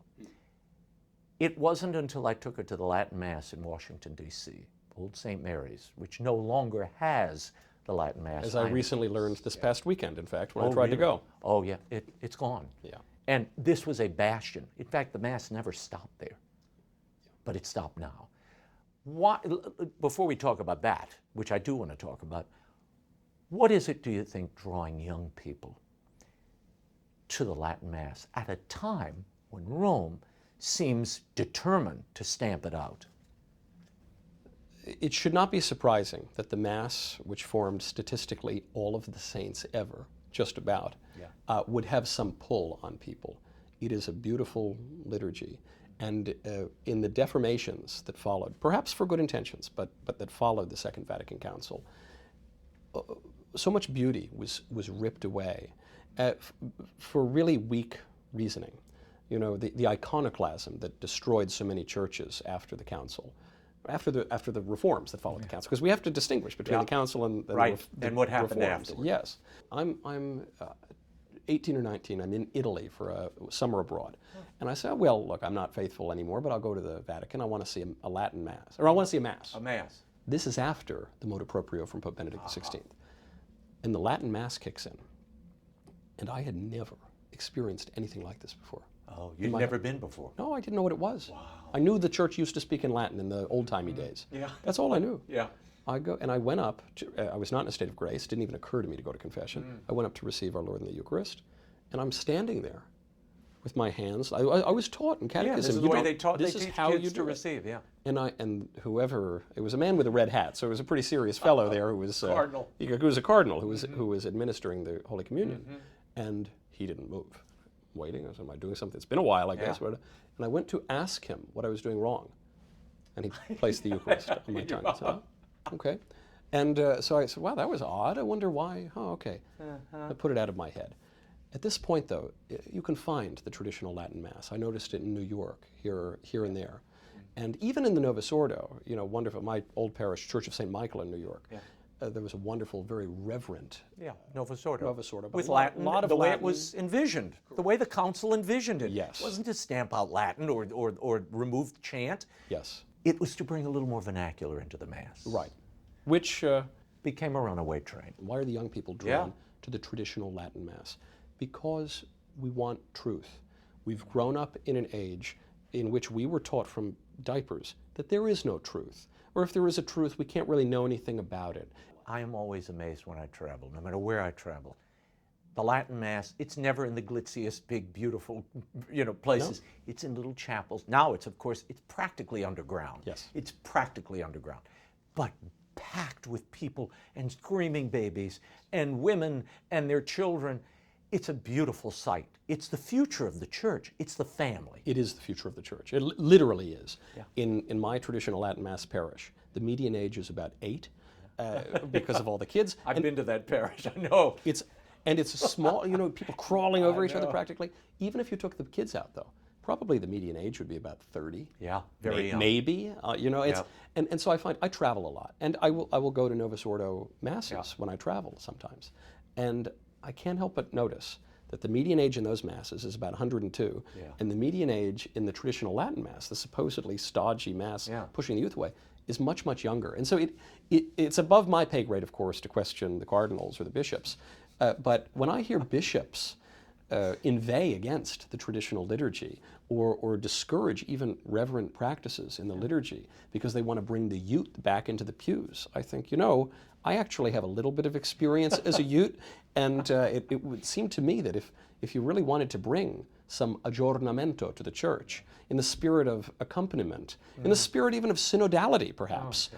It wasn't until I took her to the Latin Mass in Washington, D.C., Old St. Mary's, which no longer has the Latin Mass. As I recently learned this past weekend, in fact, when I tried really? to go. Oh, yeah, it's gone. Yeah. And this was a bastion. In fact, the Mass never stopped there, but it stopped now. Why, before we talk about that, which I do want to talk about, what is it, do you think, drawing young people to the Latin Mass at a time when Rome seems determined to stamp it out? It should not be surprising that the Mass, which formed statistically all of the saints ever, just about, would have some pull on people. It is a beautiful liturgy. And in the deformations that followed, perhaps for good intentions, but that followed the Second Vatican Council, so much beauty was ripped away for really weak reasoning. You know, the iconoclasm that destroyed so many churches after the Council, after the reforms that followed the Council, because we have to distinguish between the Council and the and what happened reforms. afterward. Yes, I'm 18 or 19. I'm in Italy for a summer abroad, and I said, well, look, I'm not faithful anymore, but I'll go to the Vatican. I want to see a Latin Mass, or I want to see a Mass. A Mass. This is after the motu proprio from Pope Benedict XVI, and the Latin Mass kicks in, and I had never experienced anything like this before. Oh, you'd never been before? No, I didn't know what it was. Wow. I knew the church used to speak in Latin in the old-timey days. Yeah. That's all I knew. Yeah. I went up, I was not in a state of grace, didn't even occur to me to go to confession. I went up to receive our Lord in the Eucharist, and I'm standing there with my hands. I was taught in catechism. Yeah, this is the way they taught. This is how you do it. Receive, yeah. And whoever, it was a man with a red hat, so it was a pretty serious fellow there who was cardinal. Who was a cardinal who was administering the Holy Communion, and he didn't move. Waiting. I said, am I doing something? It's been a while, I guess. And I went to ask him what I was doing wrong. And he placed the Eucharist on my tongue. I said, oh, okay. And so I said, wow, that was odd. I wonder why. Oh, okay. I put it out of my head. At this point, though, you can find the traditional Latin Mass. I noticed it in New York, here and there. And even in the Novus Ordo, you know, wonderful, my old parish, Church of St. Michael in New York, there was a wonderful, very reverent Novus Ordo. Novus Ordo. With Latin, the way it was envisioned, the way the council envisioned it. Yes. It wasn't to stamp out Latin or remove chant. Yes. It was to bring a little more vernacular into the Mass. Right. Which became a runaway train. Why are the young people drawn to the traditional Latin Mass? Because we want truth. We've grown up in an age in which we were taught from diapers that there is no truth. Or if there is a truth, we can't really know anything about it. I am always amazed when I travel, no matter where I travel. The Latin Mass, it's never in the glitziest, big, beautiful, places. No. It's in little chapels. Now it's, of course, it's practically underground. Yes. It's practically underground. But packed with people and screaming babies and women and their children. It's a beautiful sight. It's the future of the church. It's the family. It is the future of the church. It literally is. Yeah. In my traditional Latin Mass parish, the median age is about 8 because of all the kids. I've been to that parish, I know. It's a small, people crawling over each other practically. Even if you took the kids out, though, probably the median age would be about 30. Yeah, very young. Maybe, and so I find I travel a lot, and I will go to Novus Ordo masses when I travel sometimes, and I can't help but notice that the median age in those masses is about 102, and the median age in the traditional Latin Mass, the supposedly stodgy Mass pushing the youth away, is much, much younger. And so it's above my pay grade, of course, to question the cardinals or the bishops. But when I hear bishops inveigh against the traditional liturgy or discourage even reverent practices in the liturgy because they want to bring the youth back into the pews, I think, I actually have a little bit of experience as a youth, and it would seem to me that if you really wanted to bring some aggiornamento to the church, in the spirit of accompaniment, in the spirit even of synodality, perhaps,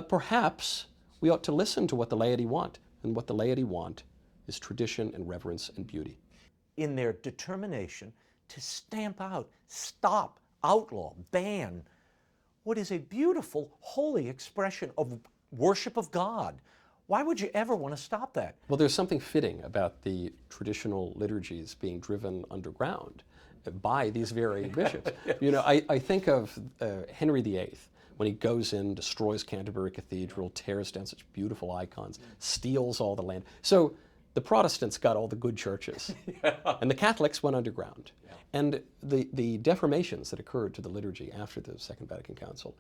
perhaps we ought to listen to what the laity want, and what the laity want is tradition and reverence and beauty. In their determination to stamp out, stop, outlaw, ban what is a beautiful, holy expression of worship of God. Why would you ever want to stop that? Well, there's something fitting about the traditional liturgies being driven underground by these very bishops. I think of Henry VIII, when he goes in, destroys Canterbury Cathedral, tears down such beautiful icons, steals all the land. So the Protestants got all the good churches, and the Catholics went underground. And the deformations that occurred to the liturgy after the Second Vatican Council,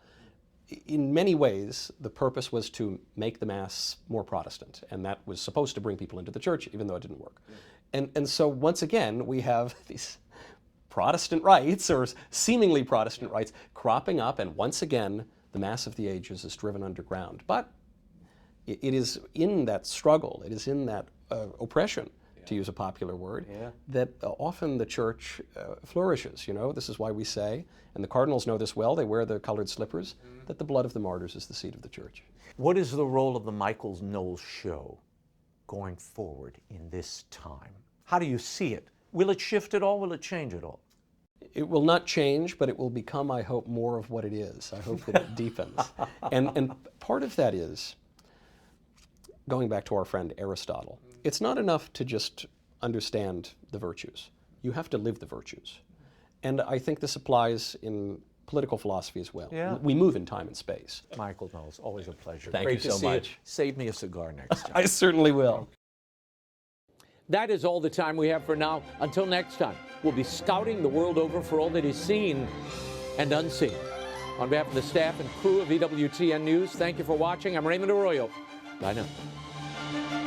in many ways, the purpose was to make the Mass more Protestant, and that was supposed to bring people into the church, even though it didn't work. And so once again, we have these Protestant rites, or seemingly Protestant rites, cropping up, and once again, the Mass of the Ages is driven underground. But it is in that struggle, it is in that oppression, to use a popular word, that often the church flourishes. You know, this is why we say, and the cardinals know this well, they wear the colored slippers, that the blood of the martyrs is the seed of the church. What is the role of the Michael Knowles show going forward in this time? How do you see it? Will it shift at all? Will it change at all? It will not change, but it will become, I hope, more of what it is. I hope that it deepens. And part of that is, going back to our friend Aristotle, it's not enough to just understand the virtues. You have to live the virtues. And I think this applies in political philosophy as well. Yeah. We move in time and space. Michael Knowles, always a pleasure. Thank Great you to so see much. you. Save me a cigar next time. I certainly will. That is all the time we have for now. Until next time, we'll be scouting the world over for all that is seen and unseen. On behalf of the staff and crew of EWTN News, thank you for watching. I'm Raymond Arroyo. Bye now.